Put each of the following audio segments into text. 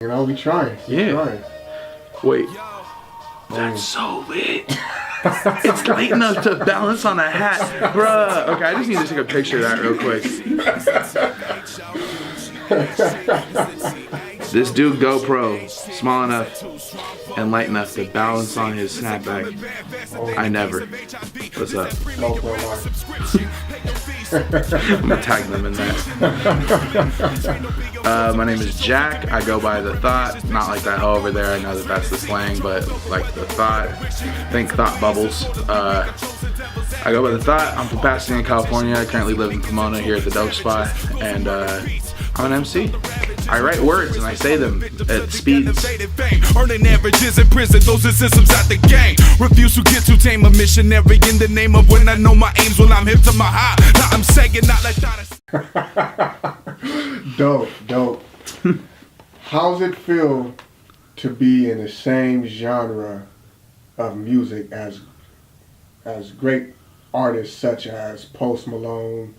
You know, we trying. We trying. Wait. That's so lit. It's light enough to balance on a hat. Bruh. Okay, I just need to take a picture of that real quick. This dude GoPro, small enough and light enough to balance on his snapback. I never. What's up? I'm gonna tag them in that. My name is Jack. I go by The Thought. Not like that hoe over there. I know that that's the slang, but like The Thought. Think Thought Bubbles. I go by The Thought. I'm from Pasadena, California. I currently live in Pomona here at the Dope Spot. And I'm an MC. I write words and I say them at speeds. Earning averages in prison, those are systems out the game. Refuse to get too tame, a missionary in the name of when I know my aims, when I'm hip to my high. Now I'm saying not like that. Dope. How's it feel to be in the same genre of music as great artists such as Post Malone?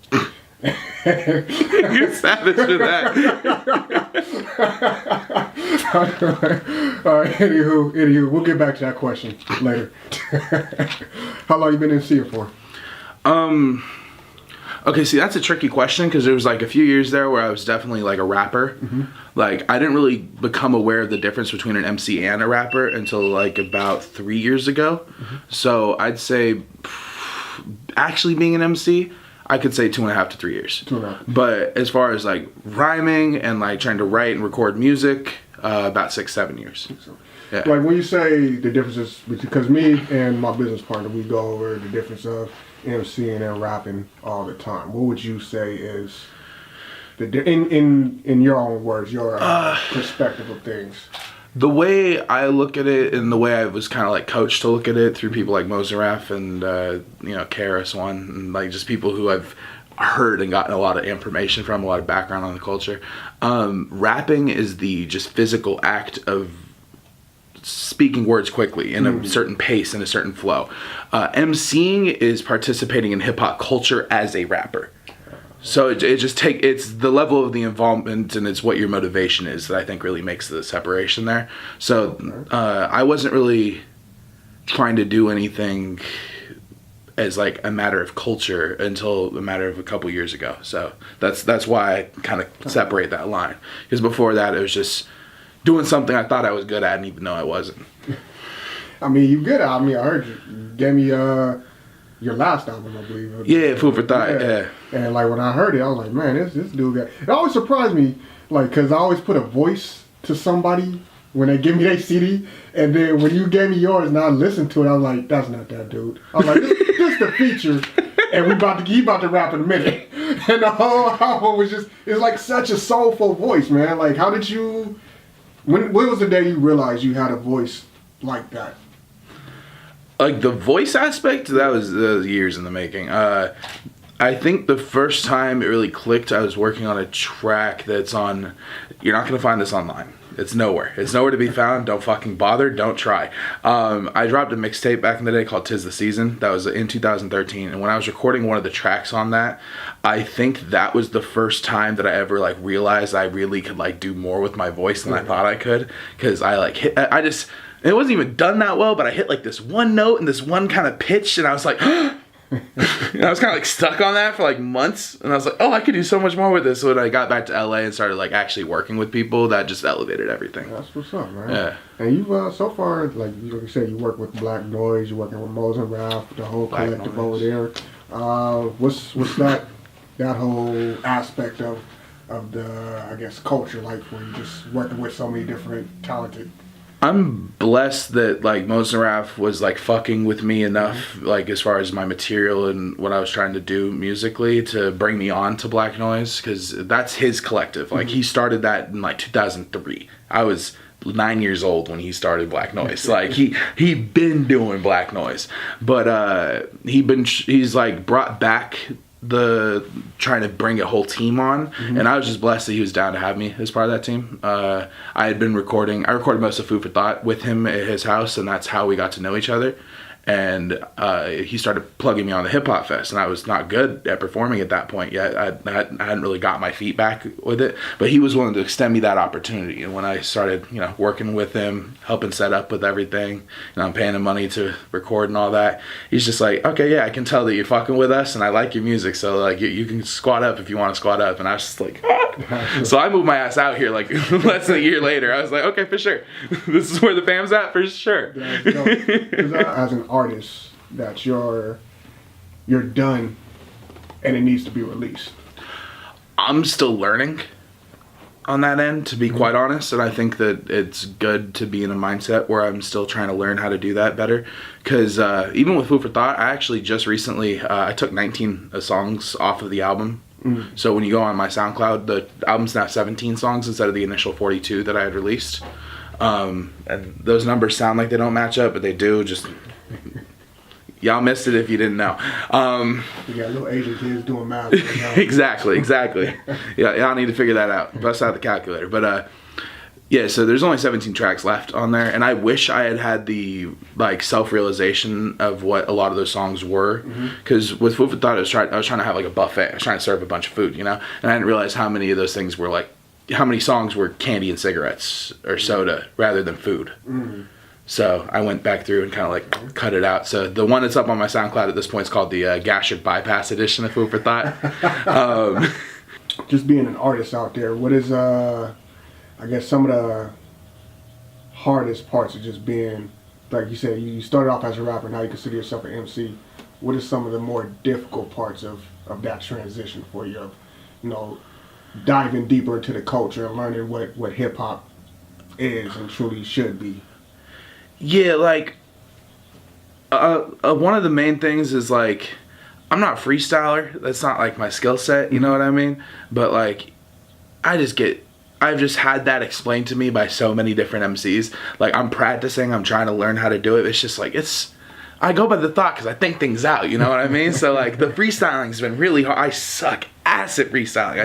You're savage for that. All right, anywho, we'll get back to that question later. How long you been in MCing for? Okay, see, that's a tricky question because there was like a few years there where I was definitely like a rapper. Mm-hmm. Like, I didn't really become aware of the difference between an MC and a rapper until like about 3 years ago. Mm-hmm. So I'd say actually being an MC, I could say 2.5 to 3 years. 2.5. But as far as like rhyming and like trying to write and record music, about 6-7 years. Yeah. Like when you say the differences, because me and my business partner, we go over the difference of MCing and rapping all the time. What would you say is in your own words, your perspective of things? The way I look at it and the way I was kind of like coached to look at it through people like Mozaraf and, KRS-One and like just people who I've heard and gotten a lot of information from, a lot of background on the culture. Rapping is the just physical act of speaking words quickly in a certain pace and a certain flow. MCing is participating in hip hop culture as a rapper. So it's the level of the involvement and it's what your motivation is that I think really makes the separation there. So I wasn't really trying to do anything as like a matter of culture until a matter of a couple years ago. So that's why I kind of separate that line. Because before that it was just doing something I thought I was good at, and even though I wasn't. I mean, you good at. I mean, I heard you gave me your last album, I believe. Yeah, Food for Thought. Yeah. And like when I heard it, I was like, man, this dude got. It always surprised me, like, cause I always put a voice to somebody when they give me their CD, and then when you gave me yours and I listened to it, I was like, that's not that dude. I was like, this the feature, and he about to rap in a minute, and the whole album was it's like such a soulful voice, man. Like, how did you? When was the day you realized you had a voice like that? Like the voice aspect, that was years in the making. I think the first time it really clicked, I was working on a track that's on. You're not gonna find this online. It's nowhere. It's nowhere to be found. Don't fucking bother. Don't try. I dropped a mixtape back in the day called "'Tis the Season." That was in 2013, and when I was recording one of the tracks on that, I think that was the first time that I ever like realized I really could like do more with my voice than I thought I could. Because I like hit. It wasn't even done that well, but I hit like this one note and this one kind of pitch, and I was like. And I was kind of like stuck on that for like months, and I was like, oh, I could do so much more with this. So when I got back to LA and started like actually working with people, that just elevated everything. That's what's up, man. Yeah. And you've so far, like you said, you work with Black Noiz, you're working with Mose and Ralph, the whole collective over there. What's that whole aspect of the, I guess, culture like, where you just working with so many different talented. I'm blessed that like Mozaraf was like fucking with me enough, like as far as my material and what I was trying to do musically, to bring me on to Black Noiz, because that's his collective. Like he started that in like 2003. I was 9 years old when he started Black Noiz. Like he been doing Black Noiz, but he's like brought back the trying to bring a whole team on, and I was just blessed that he was down to have me as part of that team. I recorded most of Food for Thought with him at his house, and that's how we got to know each other. and he started plugging me on the Hip Hop Fest, and I was not good at performing at that point yet. I hadn't really got my feet back with it, but he was willing to extend me that opportunity. And when I started, working with him, helping set up with everything, I'm paying him money to record and all that, he's just like, okay, yeah, I can tell that you're fucking with us, and I like your music, so like you can squat up if you want to squat up. And I was just like, ah. So I moved my ass out here like less than a year later. I was like, okay, for sure, this is where the fam's at for sure. As an artist, that you're done and it needs to be released. I'm still learning on that end, to be quite honest, and I think that it's good to be in a mindset where I'm still trying to learn how to do that better, because even with Food for Thought, I actually just recently I took 19 songs off of the album. So when you go on my SoundCloud, the album's now 17 songs instead of the initial 42 that I had released. And those numbers sound like they don't match up, but they do. Just y'all missed it if you didn't know. You got little Asian kids doing math. Exactly. Yeah, y'all need to figure that out. Bust out the calculator. But yeah, so there's only 17 tracks left on there, and I wish I had the self-realization of what a lot of those songs were, because with Food for Thought, I was trying to have like a buffet. I was trying to serve a bunch of food, and I didn't realize how many of those things were how many songs were candy and cigarettes or soda rather than food. So I went back through and kind of cut it out. So the one that's up on my SoundCloud at this point is called the Gastric Bypass edition of Food for Thought. Just being an artist out there, what is I guess some of the hardest parts of just being, like you said, you started off as a rapper, now you consider yourself an MC. What is some of the more difficult parts of that transition for you, of diving deeper into the culture and learning what hip hop is and truly should be? Yeah, one of the main things is I'm not a freestyler. That's not my skill set, you know what I mean? But I've just had that explained to me by so many different MCs. I'm practicing, I'm trying to learn how to do it. It's just I go by the thought because I think things out, you know what I mean? So the freestyling's been really hard. I suck ass at freestyling.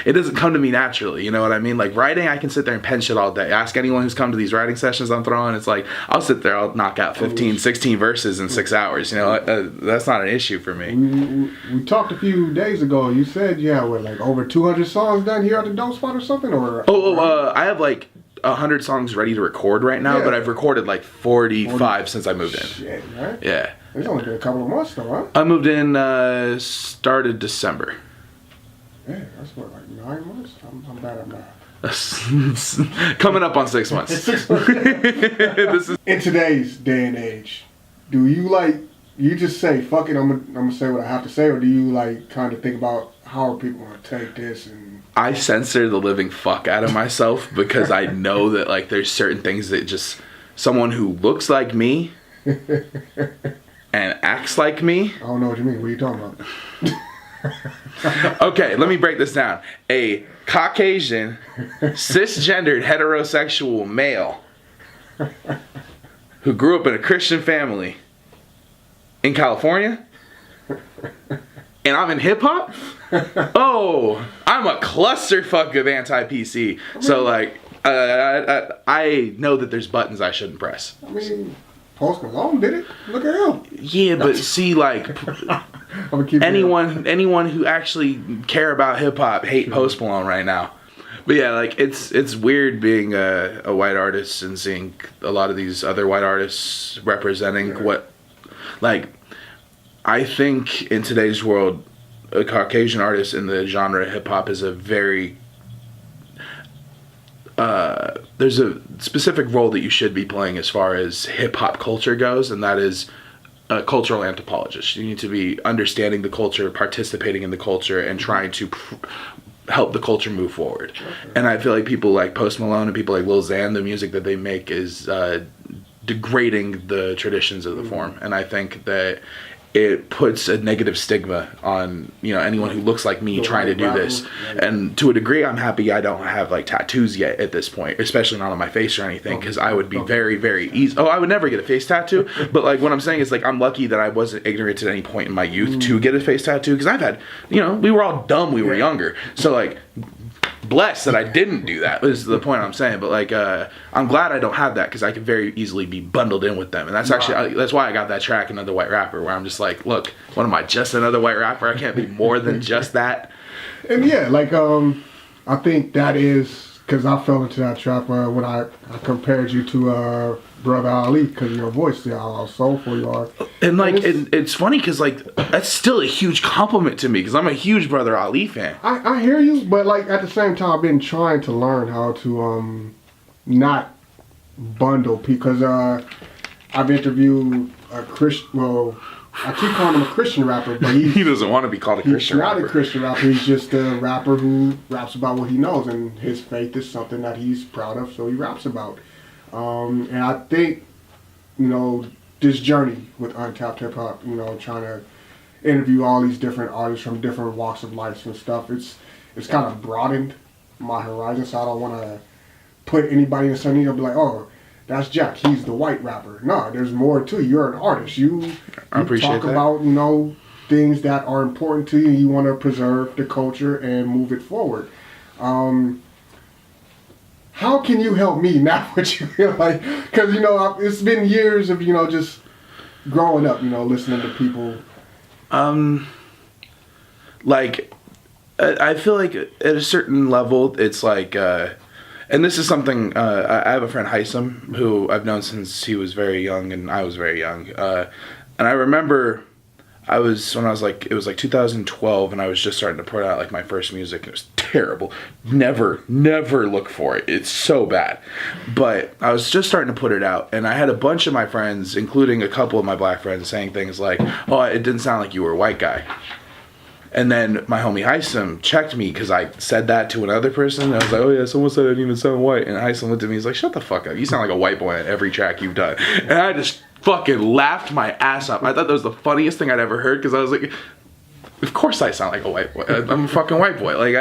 It doesn't come to me naturally, you know what I mean? Writing, I can sit there and pen shit all day. Ask anyone who's come to these writing sessions I'm throwing, it's I'll sit there, I'll knock out 15, 16 verses in 6 hours, that's not an issue for me. We talked a few days ago, you said you have over 200 songs done here at the Dope Spot or something? I have 100 songs ready to record right now, but I've recorded 45 since I moved in. Shit, right? Yeah. It's only been a couple of months though, huh? I moved in, started December. Yeah, that's what, 9 months? I'm bad at math. Coming up on 6 months. 6 months. In today's day and age, do you you just say, fuck it, I'm gonna say what I have to say, or do you kind of think about how are people gonna take this? And I censor the living fuck out of myself because I know that there's certain things that just someone who looks like me and acts like me. I don't know what you mean. What are you talking about? Okay, let me break this down. A Caucasian, cisgendered, heterosexual male who grew up in a Christian family in California, and I'm in hip hop. Oh, I'm a clusterfuck of anti-PC. So I know that there's buttons I shouldn't press. I mean, Post Malone did it. Look at him. Yeah, but see, anyone who actually care about hip hop hate Post Malone right now. But yeah, it's weird being a white artist and seeing a lot of these other white artists representing what, I think in today's world, a Caucasian artist in the genre hip hop is a very there's a specific role that you should be playing as far as hip hop culture goes, and that is a cultural anthropologist. You need to be understanding the culture, participating in the culture, and trying to help the culture move forward. Okay. And I feel like people like Post Malone and people like Lil Xan, the music that they make is degrading the traditions of the form. And I think that it puts a negative stigma on anyone who looks like me trying to do this. And to a degree, I'm happy I don't have tattoos yet at this point, especially not on my face or anything, because I would be very, very easy. I would never get a face tattoo. But what I'm saying is I'm lucky that I wasn't ignorant at any point in my youth to get a face tattoo, because I've had we were all dumb when we were younger. So blessed that I didn't do that. Is the point I'm saying. But like, I'm glad I don't have that because I could very easily be bundled in with them, and that's actually that's why I got that track Another White Rapper, where I'm just like, look, what am I, just another white rapper? I can't be more than just that. And yeah, like I think that is because I fell into that trap when I compared you to Brother Ali because of your voice, how soulful you are. And like, it's funny because like that's still a huge compliment to me because I'm a huge Brother Ali fan. I hear you, but like at the same time, I've been trying to learn how to not bundle because I've interviewed a Christian. Well, I keep calling him a Christian rapper, but he doesn't want to be called a Christian rapper. He's not a Christian rapper. He's just a rapper who raps about what he knows, and his faith is something that he's proud of, so he raps about. And I think, this journey with Untapped Hip Hop, trying to interview all these different artists from different walks of life and stuff, it's kind of broadened my horizon, so I don't want to put anybody in something and be like, oh, that's Jack, he's the white rapper. No, there's more to you. You're an artist. You talk about, things that are important to you. You want to preserve the culture and move it forward. How can you help me now with you feel like? Because, it's been years of, just growing up, listening to people. Like, I feel like at a certain level, it's like, and this is something, I have a friend, Heisam, who I've known since he was very young and I was very young. And I remember it was like 2012 and I was just starting to put out like my first music and it was terrible. Never look for it. It's so bad. But I was just starting to put it out and I had a bunch of my friends, including a couple of my black friends, saying things like, oh, it didn't sound like you were a white guy. And then my homie Heisam checked me because I said that to another person. I was like, oh yeah, someone said I didn't even sound white. And Heisam looked at me, he's like, shut the fuck up. You sound like a white boy on every track you've done. And I just fucking laughed my ass off. I thought that was the funniest thing I'd ever heard because I was like, of course I sound like a white boy. I'm a fucking white boy. Like,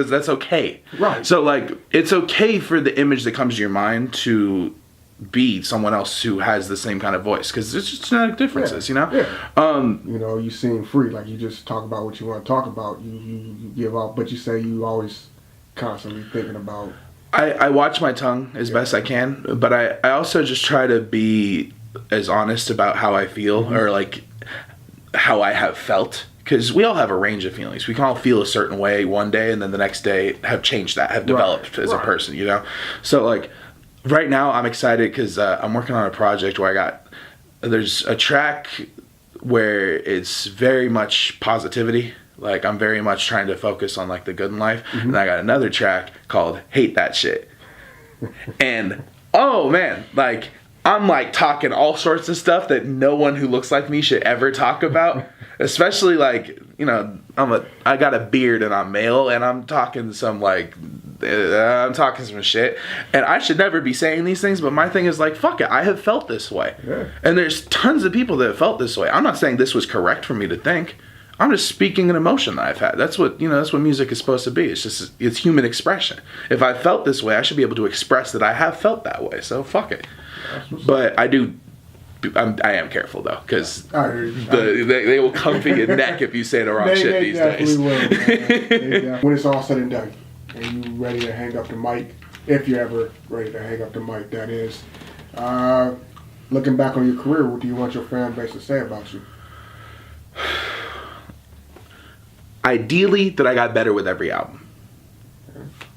that's okay. Right. So, like, it's okay for the image that comes to your mind to be someone else who has the same kind of voice because there's just genetic differences, Yeah. You seem free, like you just talk about what you want to talk about. You give up, but you say you always constantly thinking about. I watch my tongue as best I can, but I also just try to be as honest about how I feel or like how I have felt. Because we all have a range of feelings. We can all feel a certain way one day and then the next day have changed that, have developed as a person, So like right now I'm excited because I'm working on a project where there's a track where it's very much positivity. Like I'm very much trying to focus on like the good in life. And I got another track called Hate That Shit. And oh man, like I'm like talking all sorts of stuff that no one who looks like me should ever talk about. Especially like, I got a beard and I'm male and I'm talking some shit. And I should never be saying these things, but my thing is like, fuck it, I have felt this way. Yeah. And there's tons of people that have felt this way. I'm not saying this was correct for me to think. I'm just speaking an emotion that I've had. That's what music is supposed to be. It's human expression. If I felt this way, I should be able to express that I have felt that way. So fuck it. But I am careful though, because they will come for your neck if you say the wrong shit these days. Will, when it's all said and done, and you ready to hang up the mic, if you're ever ready to hang up the mic, that is. Looking back on your career, what do you want your fan base to say about you? Ideally, that I got better with every album.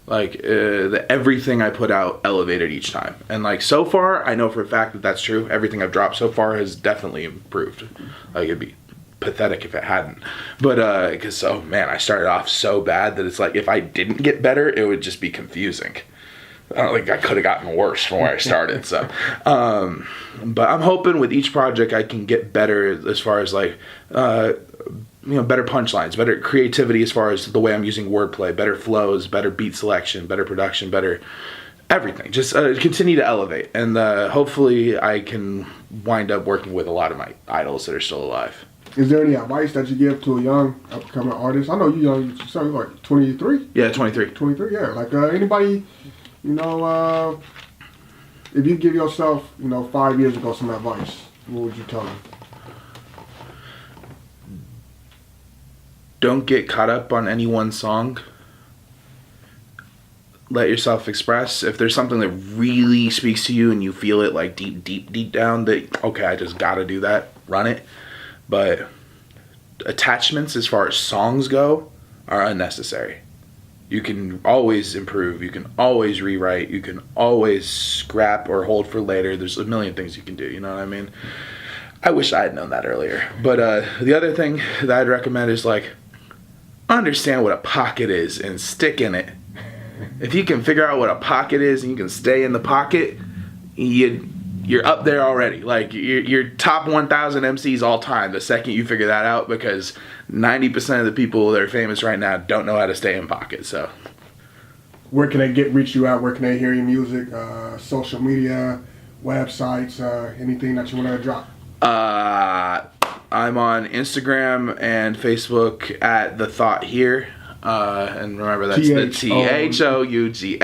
Like, everything I put out elevated each time. And, like, so far, I know for a fact that that's true. Everything I've dropped so far has definitely improved. Like, it'd be pathetic if it hadn't. But, because, oh, man, I started off so bad that it's like, if I didn't get better, it would just be confusing. I don't think I could have gotten worse from where I started. So, but I'm hoping with each project I can get better as far as, like, better punchlines, better creativity as far as the way I'm using wordplay, better flows, better beat selection, better production, better everything. Just continue to elevate. And hopefully I can wind up working with a lot of my idols that are still alive. Is there any advice that you give to a young upcoming artist? I know you're young, you sound like 23? Yeah, 23. 23, yeah. Like anybody, if you give yourself, 5 years ago some advice, what would you tell them? Don't get caught up on any one song. let yourself express. If there's something that really speaks to you and you feel it like deep down, that okay, I just gotta do that, run it. But attachments as far as songs go are unnecessary. You can always improve, you can always rewrite, you can always scrap or hold for later. There's a million things you can do, you know what I mean? I wish I had known that earlier. But the other thing that I'd recommend is like, understand what a pocket is and stick in it. If you can figure out what a pocket is and you can stay in the pocket, you're up there already. Like you're top 1,000 MCs all time the second you figure that out, because 90% of the people that are famous right now don't know how to stay in pocket. So where can they reach you out? Where can they hear your music? Social media, websites, anything that you want to drop? I'm on Instagram and Facebook at The Thought Here. And remember, that's the THOUGHT.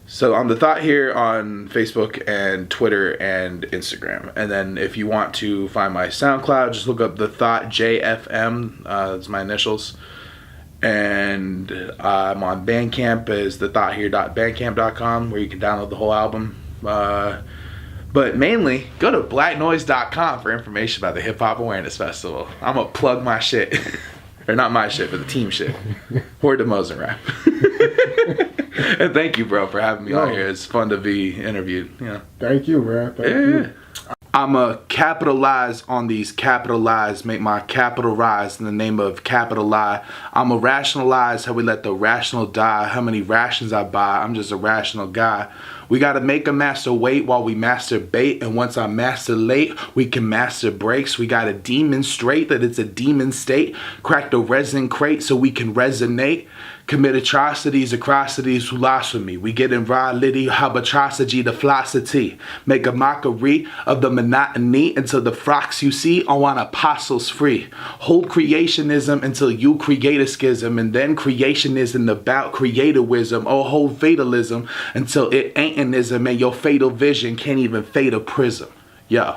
So I'm The Thought Here on Facebook and Twitter and Instagram. And then if you want to find my SoundCloud, just look up The Thought JFM. That's my initials. And I'm on Bandcamp as thethoughthere.bandcamp.com, where you can download the whole album. But mainly, go to blacknoise.com for information about the Hip Hop Awareness Festival. I'm going to plug my shit. Or not my shit, but the team shit. Word to Moz and Rap. And thank you, bro, for having me on here. It's fun to be interviewed. Yeah. Thank you, man. Thank you. I'ma capitalize on these capital lies, make my capital rise in the name of capital lie. I'ma rationalize how we let the rational die, how many rations I buy. I'm just a rational guy. We gotta make a master wait while we masturbate, and once I master late, we can master breaks. We gotta demonstrate that it's a demon state. Crack the resin crate so we can resonate. Commit atrocities, acrosities who lost with me. We get in raw litty, habatrosity, the flosity. Make a mockery of the monotony until the frocks you see all want apostles free. Hold creationism until you create a schism, and then creationism about creativism. Oh, hold fatalism until it ain't an ism, and your fatal vision can't even fade a prism. Yeah.